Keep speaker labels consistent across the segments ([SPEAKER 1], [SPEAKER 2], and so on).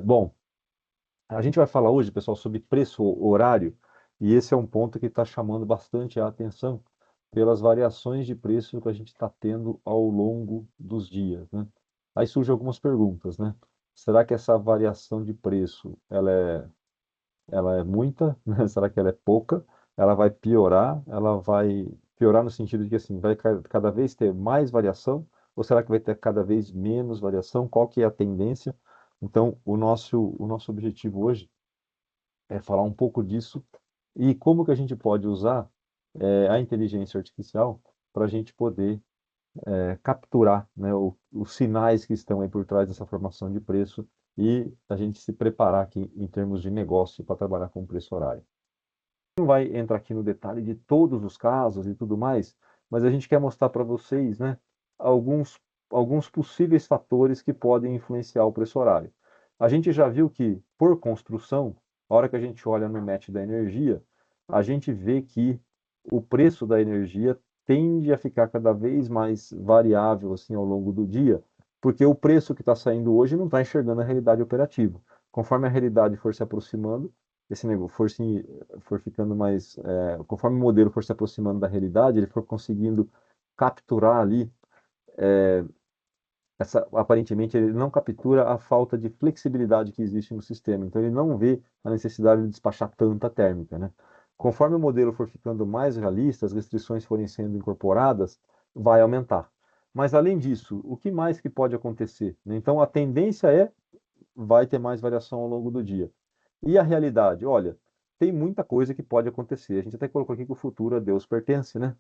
[SPEAKER 1] Bom, a gente vai falar hoje, pessoal, sobre preço horário, e esse é um ponto que está chamando bastante a atenção pelas variações de preço que a gente está tendo ao longo dos dias, né? Aí surgem algumas perguntas, né? Será que essa variação de preço, ela é muita, né? Será que ela é pouca? Ela vai piorar? Ela vai piorar no sentido de que assim, vai cada vez ter mais variação? Ou será que vai ter cada vez menos variação? Qual que é a tendência? Então, o nosso objetivo hoje é falar um pouco disso e como que a gente pode usar a inteligência artificial para a gente poder capturar, né, os sinais que estão aí por trás dessa formação de preço e a gente se preparar aqui em termos de negócio para trabalhar com preço horário. Não vai entrar aqui no detalhe de todos os casos e tudo mais, mas a gente quer mostrar para vocês, né, alguns, alguns possíveis fatores que podem influenciar o preço horário. A gente já viu que, por construção, a hora que a gente olha no match da energia, a gente vê que o preço da energia tende a ficar cada vez mais variável assim ao longo do dia, porque o preço que está saindo hoje não está enxergando a realidade operativa. Conforme a realidade for se aproximando, esse negócio for ficando mais, conforme o modelo for se aproximando da realidade, ele for conseguindo capturar ali, aparentemente ele não captura a falta de flexibilidade que existe no sistema, então ele não vê a necessidade de despachar tanta térmica, né? Conforme o modelo for ficando mais realista, as restrições forem sendo incorporadas, vai aumentar. Mas além disso, o que mais que pode acontecer, né? Então a tendência vai ter mais variação ao longo do dia. E a realidade? Olha, tem muita coisa que pode acontecer. A gente até colocou aqui que o futuro a Deus pertence, né?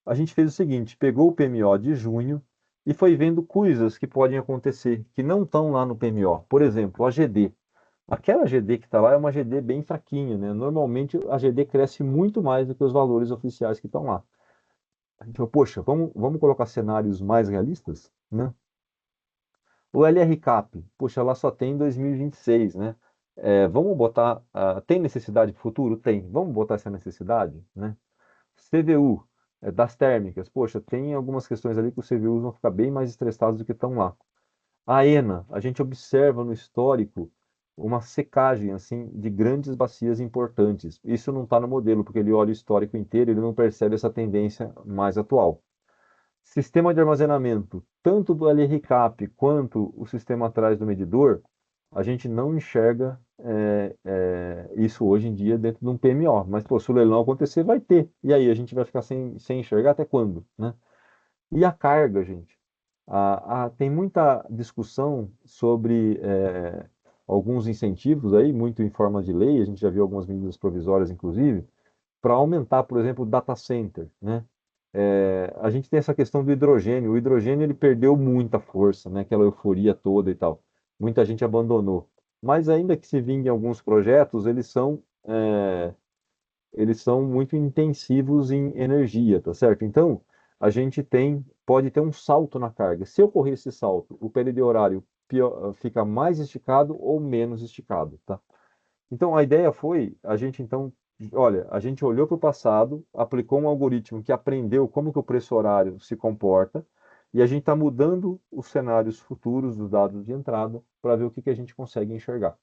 [SPEAKER 1] A gente fez o seguinte: pegou o PMO de junho e foi vendo coisas que podem acontecer que não estão lá no PMO. Por exemplo, a GD. Aquela GD que está lá é uma GD bem fraquinha, né? Normalmente a GD cresce muito mais do que os valores oficiais que estão lá. A gente falou, poxa, vamos colocar cenários mais realistas, né? O LR Cap, poxa, ela só tem 2026, né? Vamos botar, tem necessidade para o futuro? Tem. Vamos botar essa necessidade, né? CVU, das térmicas, poxa, tem algumas questões ali que os CVUs vão ficar bem mais estressados do que estão lá. A ENA, a gente observa no histórico uma secagem assim de grandes bacias importantes. Isso não está no modelo, porque ele olha o histórico inteiro, e ele não percebe essa tendência mais atual. Sistema de armazenamento, tanto do LRCAP quanto o sistema atrás do medidor, a gente não enxerga isso hoje em dia dentro de um PMO. Mas, pô, se o leilão acontecer, vai ter. E aí, a gente vai ficar sem enxergar até quando, né? E a carga, gente? Tem muita discussão sobre alguns incentivos aí, muito em forma de lei, a gente já viu algumas medidas provisórias, inclusive, para aumentar, por exemplo, o data center, né? A gente tem essa questão do hidrogênio. O hidrogênio ele perdeu muita força, né? Aquela euforia toda e tal. Muita gente abandonou. Mas ainda que se vinguem alguns projetos, eles são muito intensivos em energia, tá certo? Então, pode ter um salto na carga. Se ocorrer esse salto, o período horário fica mais esticado ou menos esticado, tá? Então, a ideia foi, olha, a gente olhou para o passado, aplicou um algoritmo que aprendeu como que o preço horário se comporta, e a gente está mudando os cenários futuros dos dados de entrada para ver o que que a gente consegue enxergar.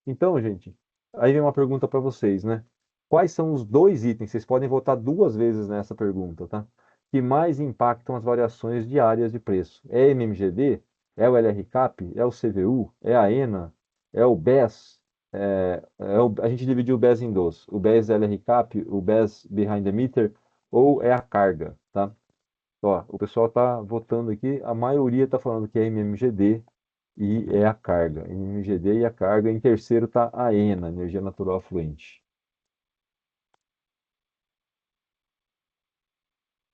[SPEAKER 1] Então, gente, aí vem uma pergunta para vocês, né? Quais são os dois itens, vocês podem votar duas vezes nessa pergunta, tá? Que mais impactam as variações diárias de preço? É a MMGD? É o LRCAP? É o CVU? É a ENA? É o BES? A gente dividiu o BES em dois. O BES LRCAP, o BES Behind the Meter, ou é a carga, tá? Ó, o pessoal está votando aqui, a maioria está falando que é MMGD e é a carga. MMGD e a carga. Em terceiro está a ENA, energia natural afluente.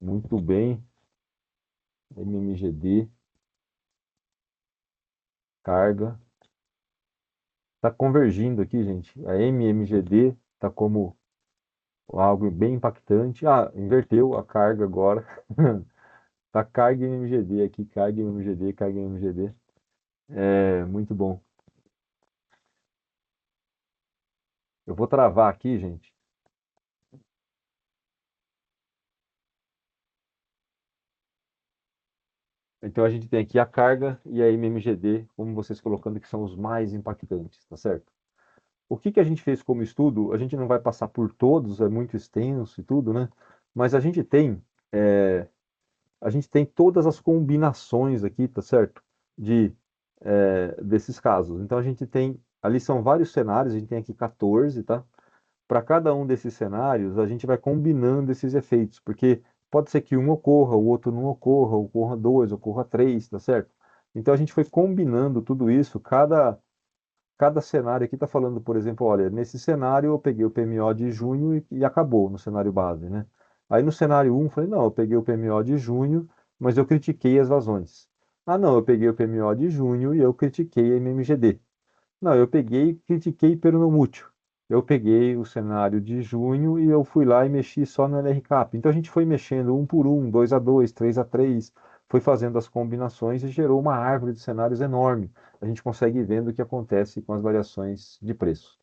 [SPEAKER 1] Muito bem. MMGD, carga. Está convergindo aqui, gente. A MMGD está como algo bem impactante. Ah, inverteu a carga agora. Tá carga em MGD aqui, carga em MGD, carga em MGD. Muito bom. Eu vou travar aqui, gente. Então a gente tem aqui a carga e a MMGD, como vocês colocando, que são os mais impactantes, tá certo? O que que a gente fez como estudo? A gente não vai passar por todos, é muito extenso e tudo, né? Mas é, a gente tem todas as combinações aqui, tá certo? De, desses casos. Então a gente tem, ali são vários cenários, a gente tem aqui 14, tá? Para cada um desses cenários, a gente vai combinando esses efeitos, porque pode ser que um ocorra, o outro não ocorra, ocorra dois, ocorra três, tá certo? Então a gente foi combinando tudo isso, cada cenário aqui está falando, por exemplo, olha, nesse cenário eu peguei o PMO de junho e acabou no cenário base, né? Aí no cenário um falei, não, eu peguei o PMO de junho, mas eu critiquei as vazões. Ah, não, eu peguei o PMO de junho e eu critiquei a MMGD. Não, eu peguei e critiquei peronomútil. Eu peguei o cenário de junho e eu fui lá e mexi só no LRCAP. Então a gente foi mexendo um por um, 2 a 2, 3 a 3, foi fazendo as combinações e gerou uma árvore de cenários enorme. A gente consegue ir vendo o que acontece com as variações de preço.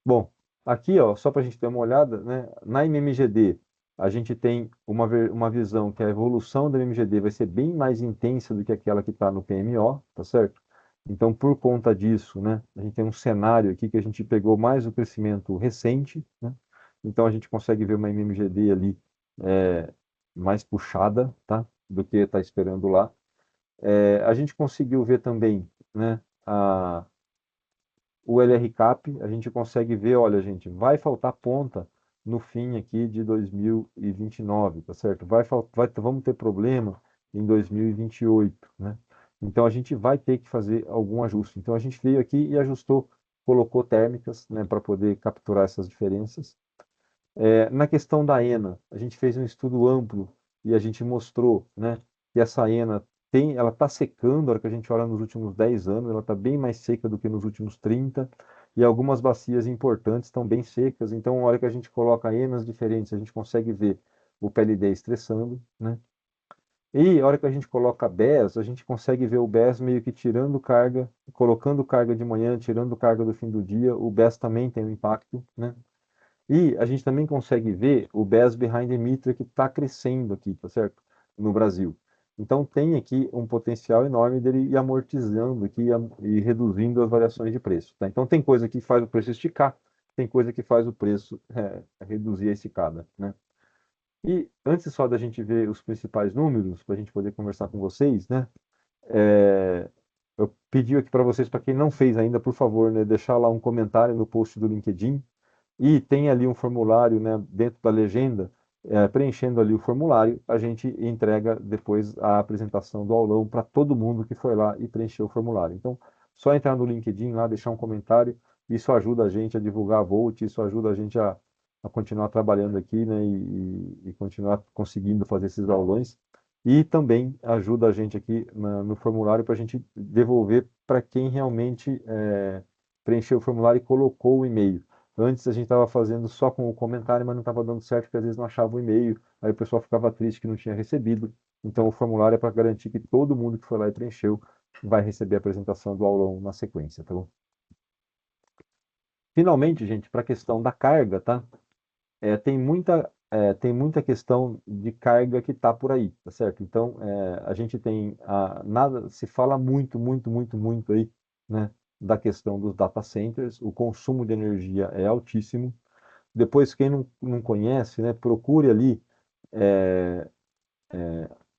[SPEAKER 1] Bom, aqui, ó, só para a gente ter uma olhada, né, na MMGD, a gente tem uma visão que a evolução da MMGD vai ser bem mais intensa do que aquela que está no PMO, tá certo? Então, por conta disso, né, a gente tem um cenário aqui que a gente pegou mais o crescimento recente, né? Então, a gente consegue ver uma MMGD ali é, mais puxada, tá? Do que está esperando lá. A gente conseguiu ver também, né, o LRCAP, a gente consegue ver, olha, gente, vai faltar ponta no fim aqui de 2029, tá certo? Vamos ter problema em 2028, né? Então a gente vai ter que fazer algum ajuste. Então a gente veio aqui e ajustou, colocou térmicas, né, para poder capturar essas diferenças. Na questão da ENA, a gente fez um estudo amplo e a gente mostrou, né, que essa ENA ela está secando, a hora que a gente olha nos últimos 10 anos, ela está bem mais seca do que nos últimos 30, e algumas bacias importantes estão bem secas. Então, a hora que a gente coloca ENAs diferentes, a gente consegue ver o PLD estressando, né? E a hora que a gente coloca BES, a gente consegue ver o BES meio que tirando carga, colocando carga de manhã, tirando carga do fim do dia. O BES também tem um impacto, né? E a gente também consegue ver o BES Behind Emitter que está crescendo aqui, tá certo? No Brasil. Então tem aqui um potencial enorme dele ir amortizando aqui e reduzindo as variações de preço, tá? Então tem coisa que faz o preço esticar, tem coisa que faz o preço reduzir a esticada, né? E antes só da gente ver os principais números, para a gente poder conversar com vocês, né? É, eu pedi aqui para vocês, para quem não fez ainda, por favor, né, deixar lá um comentário no post do LinkedIn, e tem ali um formulário, né, dentro da legenda, preenchendo ali o formulário, a gente entrega depois a apresentação do aulão para todo mundo que foi lá e preencheu o formulário. Então, só entrar no LinkedIn lá, deixar um comentário, isso ajuda a gente a divulgar a Volt, isso ajuda a gente a continuar trabalhando aqui, né, e continuar conseguindo fazer esses aulões. E também ajuda a gente aqui no formulário para a gente devolver para quem realmente preencheu o formulário e colocou o e-mail. Antes a gente estava fazendo só com o comentário, mas não estava dando certo, porque às vezes não achava o e-mail, aí o pessoal ficava triste que não tinha recebido. Então o formulário é para garantir que todo mundo que foi lá e preencheu vai receber a apresentação do aulão na sequência, tá bom? Finalmente, gente, para a questão da carga, tá? Tem muita questão de carga que está por aí, tá certo? Então, a gente tem nada, se fala muito, muito, muito, muito aí, né, da questão dos data centers, o consumo de energia é altíssimo. Depois, quem não conhece, né, procure ali é,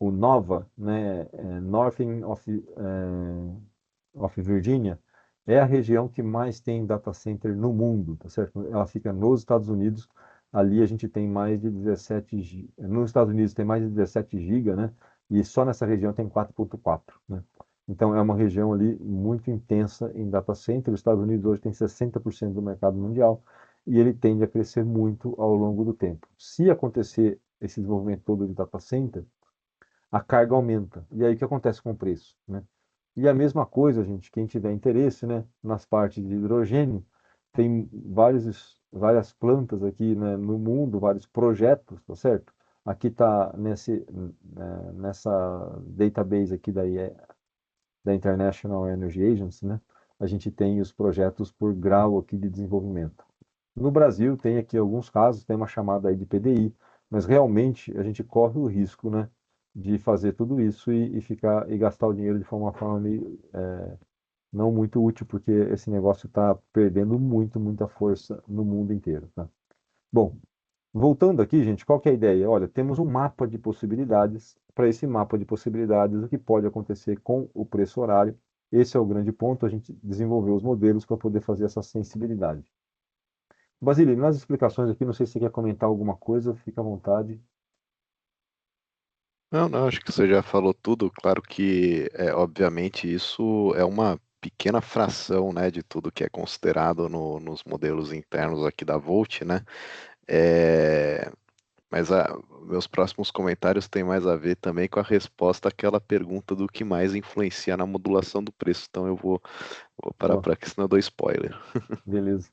[SPEAKER 1] o NOVA, né, Northern of Virginia, é a região que mais tem data center no mundo, tá certo? Ela fica nos Estados Unidos, ali a gente tem mais de 17, nos Estados Unidos tem mais de 17 giga, né? E só nessa região tem 4.4, né? Então é uma região ali muito intensa em data center. Os Estados Unidos hoje tem 60% do mercado mundial e ele tende a crescer muito ao longo do tempo. Se acontecer esse desenvolvimento todo de data center, a carga aumenta. E aí o que acontece com o preço, né? E a mesma coisa, gente, quem tiver interesse, né, nas partes de hidrogênio, tem várias plantas aqui, né, no mundo, vários projetos, tá certo? Aqui está nessa database aqui da International Energy Agency, né? A gente tem os projetos por grau aqui de desenvolvimento. No Brasil tem aqui alguns casos, tem uma chamada aí de PDI, mas realmente a gente corre o risco, né, de fazer tudo isso e gastar o dinheiro de forma meio, não muito útil, porque esse negócio está perdendo muita força no mundo inteiro, tá? Bom, voltando aqui, gente, qual que é a ideia? Olha, temos um mapa de possibilidades. Para esse mapa de possibilidades, o que pode acontecer com o preço horário? Esse é o grande ponto. A gente desenvolveu os modelos para poder fazer essa sensibilidade. Basílio, nas explicações aqui, não sei se você quer comentar alguma coisa, fica à vontade.
[SPEAKER 2] Não, não, acho que você já falou tudo. Claro que, obviamente, isso é uma pequena fração, né, de tudo que é considerado nos modelos internos aqui da Volt, né? É, mas meus próximos comentários têm mais a ver também com a resposta àquela pergunta do que mais influencia na modulação do preço. Então eu vou parar
[SPEAKER 1] Ó,
[SPEAKER 2] por aqui, senão eu dou spoiler.
[SPEAKER 1] beleza.